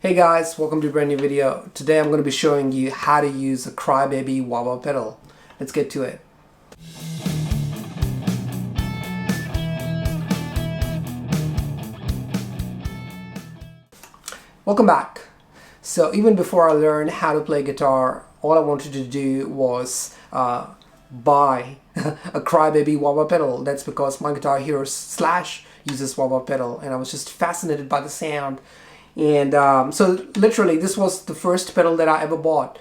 Hey guys, welcome to a brand new video. Today I'm going to be showing you how to use a crybaby wah-wah pedal. Let's get to it. Welcome back. So even before I learned how to play guitar, all I wanted to do was buy a crybaby wah-wah pedal. That's because my Guitar Hero Slash uses wah-wah pedal, and I was just fascinated by the sound. And so literally this was the first pedal that I ever bought.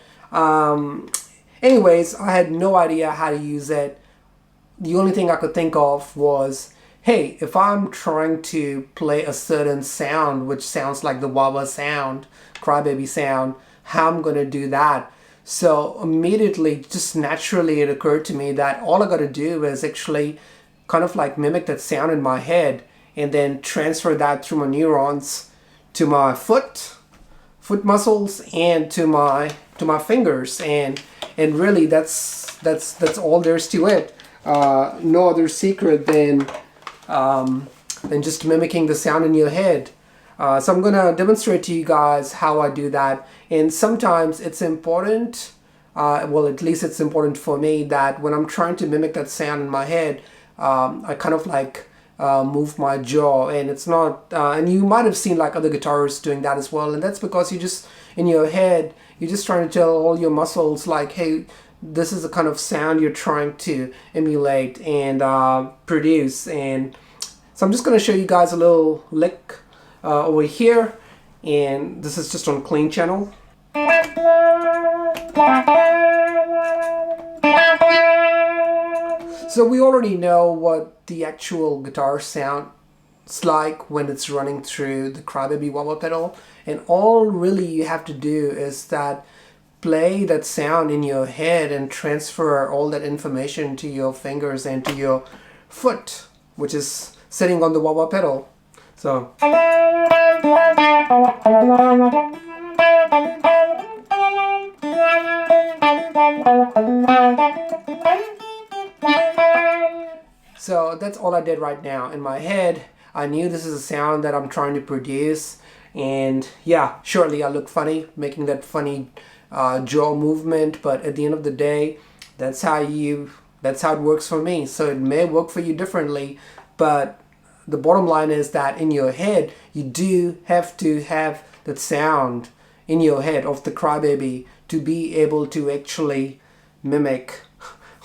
Anyways, I had no idea how to use it. The only thing I could think of was, hey, if I'm trying to play a certain sound which sounds like the wah-wah sound, crybaby sound, how I'm gonna do that. So immediately, just naturally, it occurred to me that all I gotta do is actually kind of like mimic that sound in my head and then transfer that through my neurons to my foot muscles and to my fingers, and really that's all there's to it. No other secret than just mimicking the sound in your head. So I'm gonna demonstrate to you guys how I do that. And sometimes it's important, well, at least it's important for me, that when I'm trying to mimic that sound in my head, I kind of like move my jaw, and it's not and you might have seen like other guitarists doing that as well, and that's because you just, in your head, you're just trying to tell all your muscles like, hey, this is the kind of sound you're trying to emulate and produce. And so I'm just going to show you guys a little lick over here, and this is just on clean channel. So we already know what the actual guitar sounds like when it's running through the crybaby wah-wah pedal, and all really you have to do is that play that sound in your head and transfer all that information to your fingers and to your foot, which is sitting on the wah-wah pedal. So that's all I did right now. In my head, I knew this is a sound that I'm trying to produce, and yeah, surely I look funny making that funny jaw movement, but at the end of the day, that's how it works for me. So it may work for you differently, but the bottom line is that in your head, you do have to have that sound in your head of the crybaby to be able to actually mimic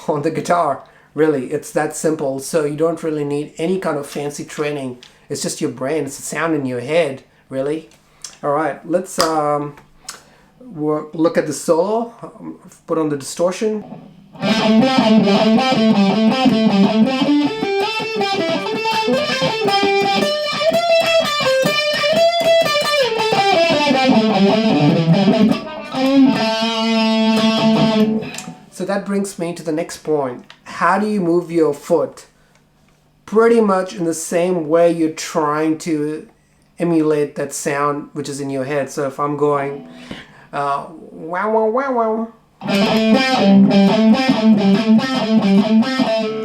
on the guitar. Really, it's that simple. So you don't really need any kind of fancy training. It's just your brain. It's the sound in your head, really. All right, let's look at the solo. Put on the distortion. So that brings me to the next point. How do you move your foot? Pretty much in the same way you're trying to emulate that sound which is in your head. So if I'm going wow wow wow wow,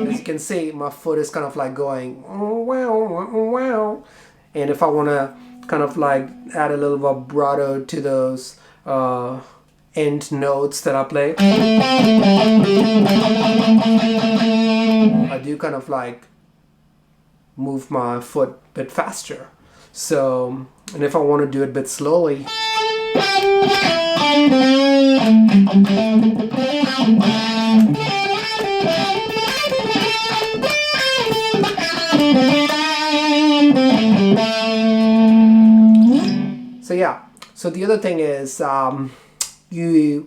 as you can see, my foot is kind of like going wow wow wow. And if I want to kind of like add a little vibrato to those end notes that I play, I do kind of like move my foot a bit faster. So, and if I want to do it a bit slowly, so yeah. So the other thing is, you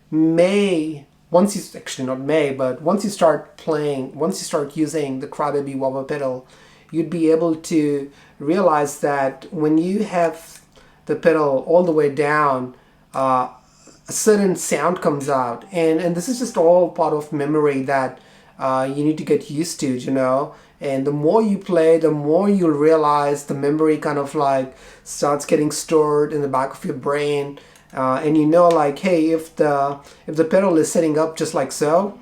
may, once you start playing, once you start using the crybaby wah-wah pedal, you'd be able to realize that when you have the pedal all the way down, a certain sound comes out, and this is just all part of memory that you need to get used to, you know. And the more you play, the more you'll realize the memory kind of like starts getting stored in the back of your brain. And you know, like, hey, if the pedal is setting up just like so,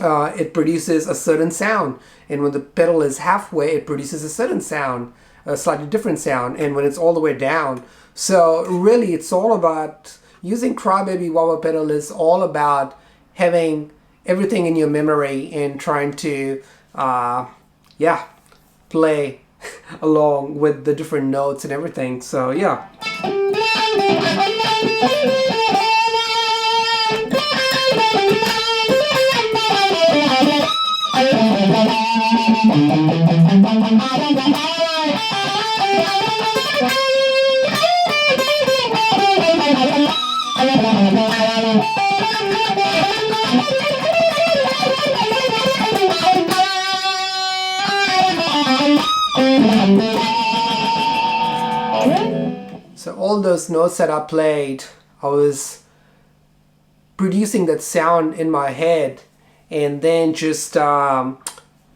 it produces a certain sound, and when the pedal is halfway, it produces a certain sound, a slightly different sound, and when it's all the way down, So really, it's all about using crybaby wah-wah pedal is all about having everything in your memory and trying to, yeah, play along with the different notes and everything. So yeah. So all those notes that I played, I was producing that sound in my head and then just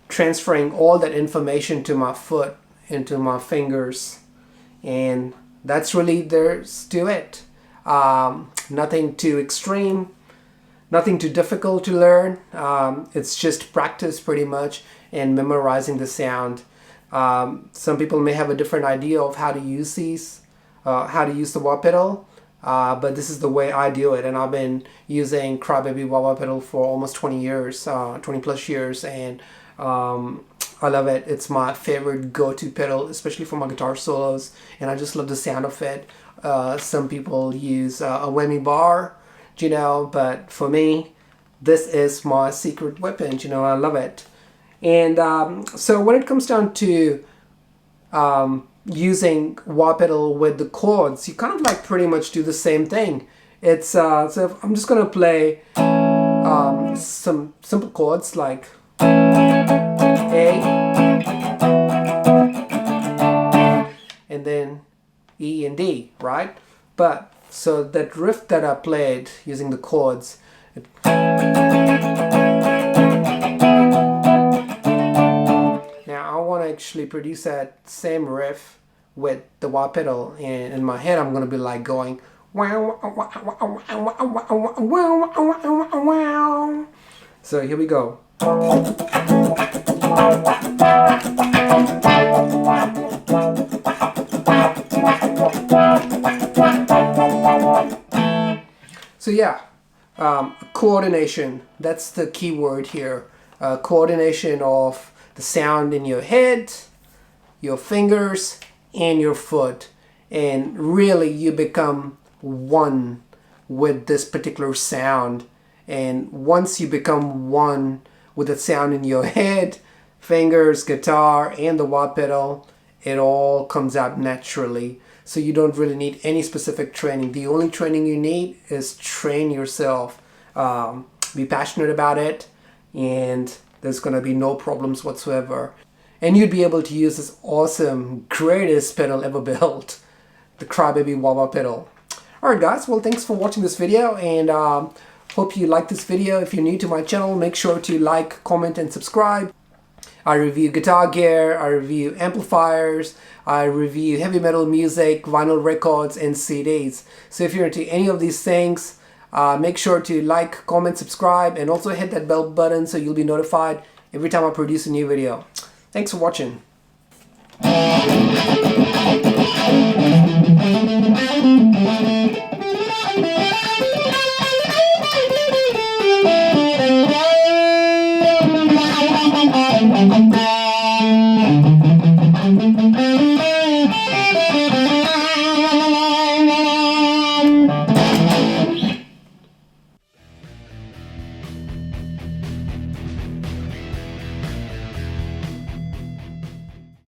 transferring all that information to my foot, into my fingers. And that's really there's to it. Nothing too extreme, nothing too difficult to learn. It's just practice pretty much and memorizing the sound. Some people may have a different idea of how to use these, how to use the wah pedal, but this is the way I do it, and I've been using crybaby wah pedal for almost 20 years, 20 plus years, and I love it. It's my favorite go-to pedal, especially for my guitar solos, and I just love the sound of it. Some people use a whammy bar, you know, but for me, this is my secret weapon, you know. I love it. And so when it comes down to using wah pedal with the chords, you kind of like pretty much do the same thing. It's so I'm just gonna play some simple chords like A, and then E and D, right? But so that riff that I played using the chords, actually produce that same riff with the wah pedal, and in my head I'm gonna be like going wow, wow, wow, wow, wow, wow, wow, wow. So here we go. So yeah, coordination, that's the key word here. Coordination of the sound in your head, your fingers, and your foot. And really you become one with this particular sound. And once you become one with the sound in your head, fingers, guitar, and the wah pedal, it all comes out naturally. So you don't really need any specific training. The only training you need is train yourself. Be passionate about it, and there's going to be no problems whatsoever. And you'd be able to use this awesome, greatest pedal ever built, the crybaby wah pedal. Alright guys, well thanks for watching this video, and hope you like this video. If you're new to my channel, make sure to like, comment, and subscribe. I review guitar gear, I review amplifiers, I review heavy metal music, vinyl records, and CDs. So if you're into any of these things, make sure to like, comment, subscribe, and also hit that bell button so you'll be notified every time I produce a new video. Thanks for watching.